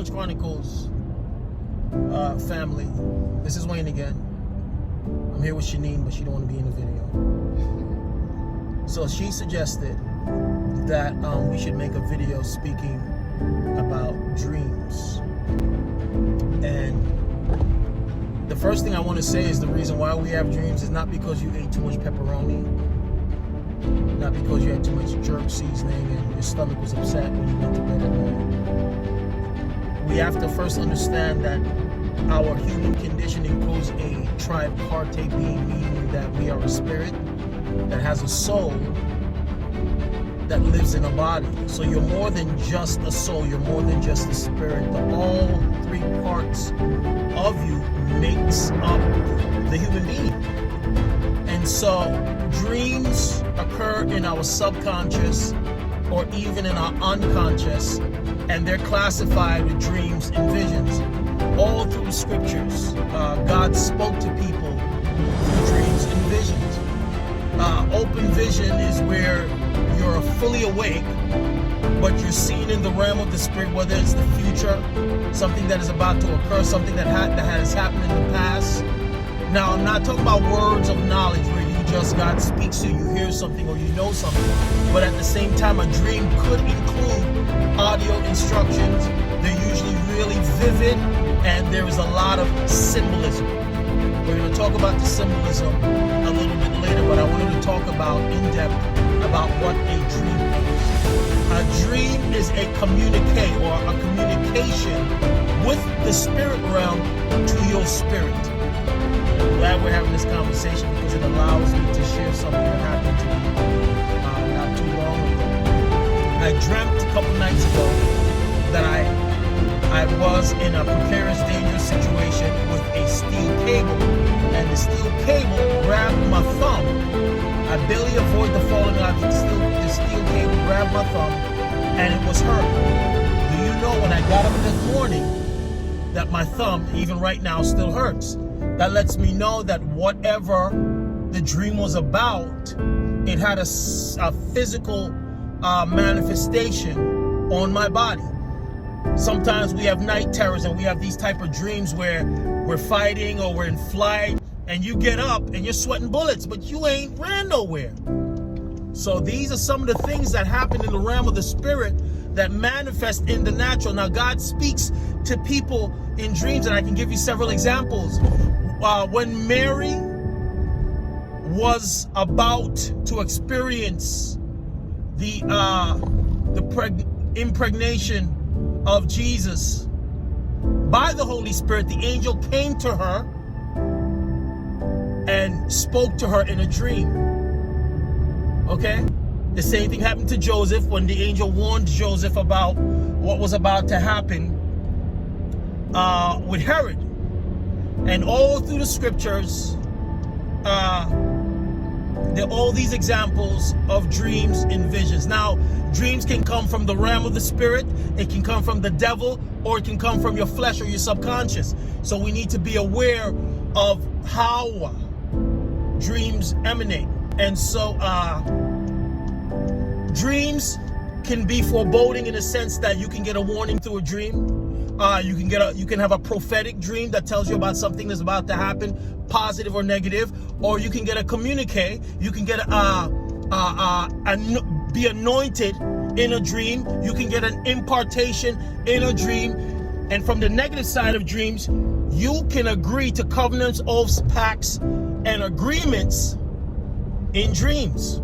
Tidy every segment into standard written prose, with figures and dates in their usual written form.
Deliverance Chronicles family. This is Wayne again. I'm here with Shaneen, but she don't want to be in the video. So she suggested that we should make a video speaking about dreams. And the first thing I want to say is the reason why we have dreams is not because you ate too much pepperoni, not because you had too much jerk seasoning and your stomach was upset when you went to bed at night. We have to first understand that our human condition includes a tripartite being, meaning that we are a spirit that has a soul that lives in a body. So you're more than just a soul, you're more than just a spirit. All three parts of you makes up the human being. And so dreams occur in our subconscious or even in our unconscious, and they're classified with dreams and visions. All through the scriptures, God spoke to people through dreams and visions. Open vision is where you're fully awake, but you're seen in the realm of the spirit, whether it's the future, something that is about to occur, something that has happened in the past. Now, I'm not talking about words of knowledge where God speaks to you, you hear something or you know something, but at the same time, a dream could include audio instructions. They're usually really vivid, and there is a lot of symbolism. We're going to talk about the symbolism a little bit later, but I wanted to talk about in depth about what a dream is. A dream is a communique or a communication with the spirit realm to your spirit. I'm glad we're having this conversation because it allows me to share something that happened to me not too long ago. I dreamt a couple nights ago that I was in a precarious, dangerous situation with a steel cable, and the steel cable grabbed my thumb. I barely avoided the falling object. The steel cable grabbed my thumb, and it was hurt. Do you know, when I got up this morning, that my thumb, even right now, still hurts? That lets me know that whatever the dream was about, it had a physical manifestation on my body. Sometimes we have night terrors and we have these type of dreams where we're fighting or we're in flight and you get up and you're sweating bullets, but you ain't ran nowhere. So these are some of the things that happen in the realm of the spirit that manifest in the natural. Now, God speaks to people in dreams, and I can give you several examples. When Mary was about to experience the impregnation of Jesus by the Holy Spirit, the angel came to her and spoke to her in a dream. Okay? The same thing happened to Joseph when the angel warned Joseph about what was about to happen with Herod. And all through the scriptures, there are all these examples of dreams and visions. Now, dreams can come from the realm of the spirit, it can come from the devil, or it can come from your flesh or your subconscious. So we need to be aware of how dreams emanate. And so dreams can be foreboding in the sense that you can get a warning through a dream. You can have a prophetic dream that tells you about something that's about to happen, positive or negative, or you can get a communique. You can get be anointed in a dream. You can get an impartation in a dream. And from the negative side of dreams, you can agree to covenants, oaths, pacts, and agreements in dreams.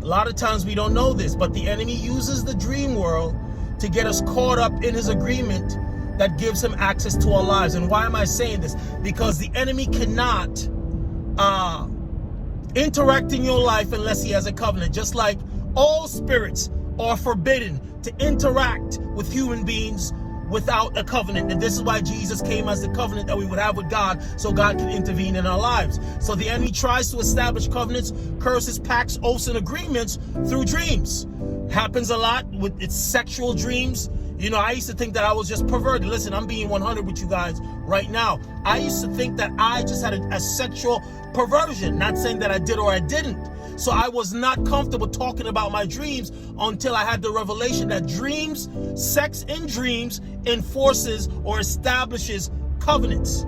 A lot of times we don't know this, but the enemy uses the dream world to get us caught up in his agreement that gives him access to our lives. And why am I saying this? Because the enemy cannot interact in your life unless he has a covenant. Just like all spirits are forbidden to interact with human beings without a covenant. And this is why Jesus came as the covenant that we would have with God, so God can intervene in our lives. So the enemy tries to establish covenants, curses, pacts, oaths, and agreements through dreams. Happens a lot with its sexual dreams. You know, I used to think that I was just perverted. Listen, I'm being 100 with you guys right now. I used to think that I just had a sexual perversion. Not saying that I did or I didn't. So I was not comfortable talking about my dreams until I had the revelation that dreams, sex in dreams, enforces or establishes covenants.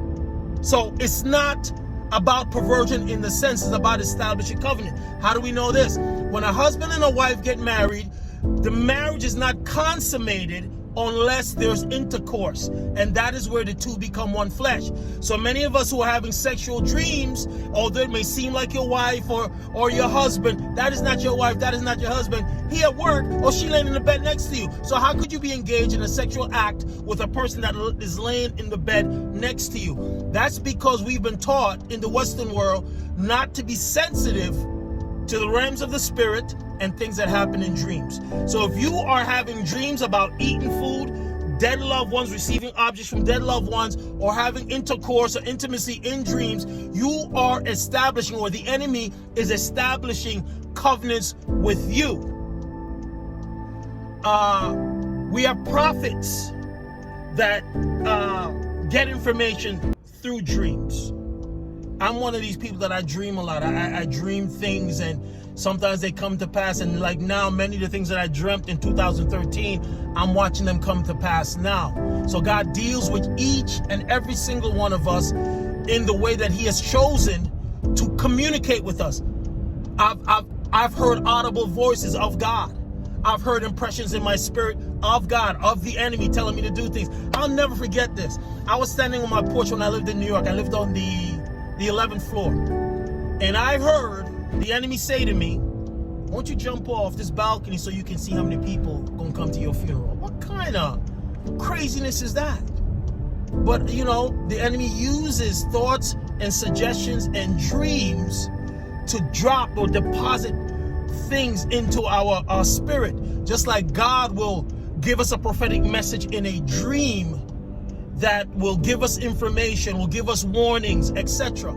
So it's not about perversion in the sense, it's about establishing covenant. How do we know this? When a husband and a wife get married, the marriage is not consummated unless there's intercourse, and that is where the two become one flesh. So many of us who are having sexual dreams, although it may seem like your wife or your husband, that is not your wife, that is not your husband. He at work or she laying in the bed next to you. So how could you be engaged in a sexual act with a person that is laying in the bed next to you? That's because we've been taught in the Western world not to be sensitive to the realms of the spirit and things that happen in dreams. So if you are having dreams about eating food, dead loved ones, receiving objects from dead loved ones, or having intercourse or intimacy in dreams, you are establishing, or the enemy is establishing, covenants with you. We have prophets that get information through dreams. I'm one of these people that I dream a lot. I dream things, and sometimes they come to pass. And like now, many of the things that I dreamt in 2013, I'm watching them come to pass now. So God deals with each and every single one of us in the way that He has chosen to communicate with us. I've heard audible voices of God. I've heard impressions in my spirit of God, of the enemy telling me to do things. I'll never forget this. I was standing on my porch when I lived in New York. I lived on the 11th floor. And I heard the enemy say to me, won't you jump off this balcony so you can see how many people are going to come to your funeral? What kind of craziness is that? But, you know, the enemy uses thoughts and suggestions and dreams to drop or deposit things into our spirit. Just like God will give us a prophetic message in a dream that will give us information, will give us warnings, etc.